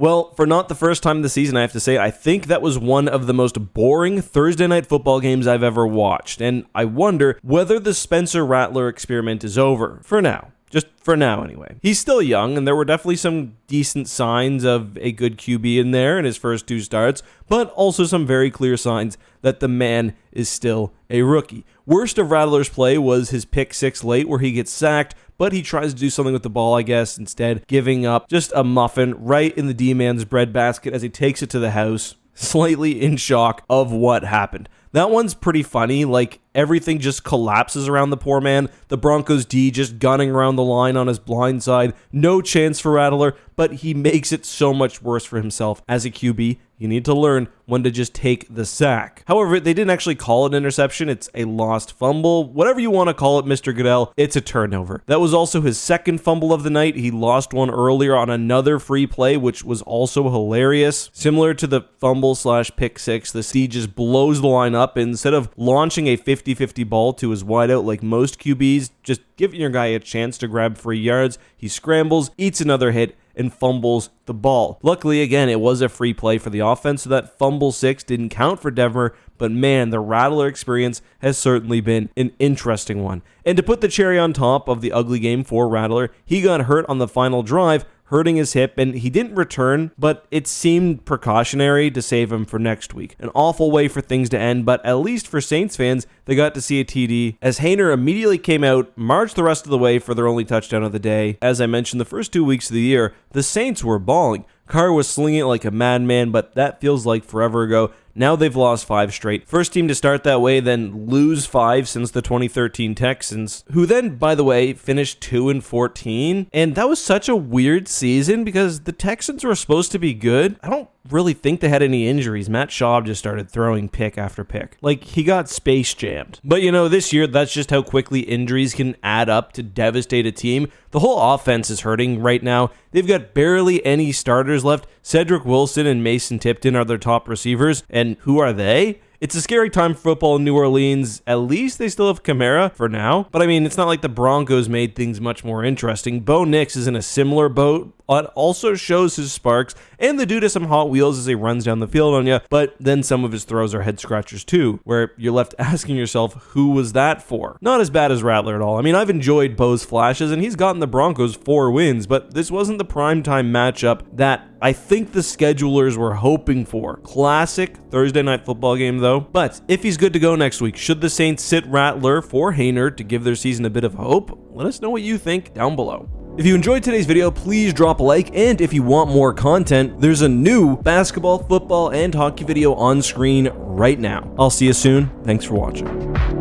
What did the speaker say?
Well, for not the first time this season, I have to say, I think that was one of the most boring Thursday night football games I've ever watched, and I wonder whether the Spencer Rattler experiment is over, for now. Just for now, anyway. He's still young, and there were definitely some decent signs of a good QB in there in his first 2 starts, but also some very clear signs that the man is still a rookie. Worst of Rattler's play was his pick 6 late, where he gets sacked, but he tries to do something with the ball, I guess, instead giving up just a muffin right in the D-man's breadbasket as he takes it to the house, slightly in shock of what happened. That one's pretty funny, like everything just collapses around the poor man, the Broncos D just gunning around the line on his blind side, no chance for Rattler, but he makes it so much worse for himself. As a QB, you need to learn when to just take the sack. However, they didn't actually call it an interception, it's a lost fumble. Whatever you want to call it, Mr. Goodell, it's a turnover. That was also his second fumble of the night. He lost one earlier on another free play, which was also hilarious. Similar to the fumble/pick 6, the C just blows the line up. Instead of launching a 50-50 ball to his wideout like most QBs, just giving your guy a chance to grab free yards, he scrambles, eats another hit, and fumbles the ball. Luckily, again, it was a free play for the offense, so that fumble 6 didn't count for Denver, but man, the Rattler experience has certainly been an interesting one. And to put the cherry on top of the ugly game for Rattler, he got hurt on the final drive, hurting his hip, and he didn't return, but it seemed precautionary to save him for next week. An awful way for things to end, but at least for Saints fans, they got to see a TD, as Haener immediately came out, marched the rest of the way for their only touchdown of the day. As I mentioned, the first 2 weeks of the year, the Saints were balling. Carr was slinging it like a madman, but that feels like forever ago. Now they've lost 5 straight. First team to start that way, then lose 5 since the 2013 Texans, who then, by the way, finished 2-14. And that was such a weird season because the Texans were supposed to be good. I don't really think they had any injuries. Matt Schaub just started throwing pick after pick. Like, he got space jammed. But you know, this year, that's just how quickly injuries can add up to devastate a team. The whole offense is hurting right now. They've got barely any starters left. Cedric Wilson and Mason Tipton are their top receivers. And who are they? It's a scary time for football in New Orleans. At least they still have Kamara for now. But I mean, it's not like the Broncos made things much more interesting. Bo Nix is in a similar boat, but also shows his sparks, and the dude has some hot wheels as he runs down the field on you, but then some of his throws are head scratchers too, where you're left asking yourself, who was that for? Not as bad as Rattler at all. I mean, I've enjoyed Bo's flashes, and he's gotten the Broncos 4 wins, but this wasn't the primetime matchup that I think the schedulers were hoping for. Classic Thursday night football game though. But if he's good to go next week, should the Saints sit Rattler for Haener to give their season a bit of hope? Let us know what you think down below. If you enjoyed today's video, please drop a like, and if you want more content, there's a new basketball, football, and hockey video on screen right now. I'll see you soon. Thanks for watching.